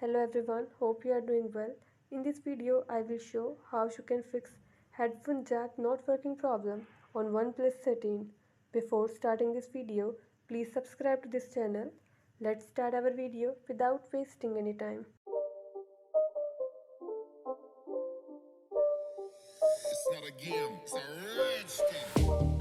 Hello everyone, hope you are doing well. In this video, I will show how you can fix headphone jack not working problem on Oneplus 13. Before starting this video, please subscribe to this channel. Let's start our video without wasting any time. It's not a game, it's a rich thing.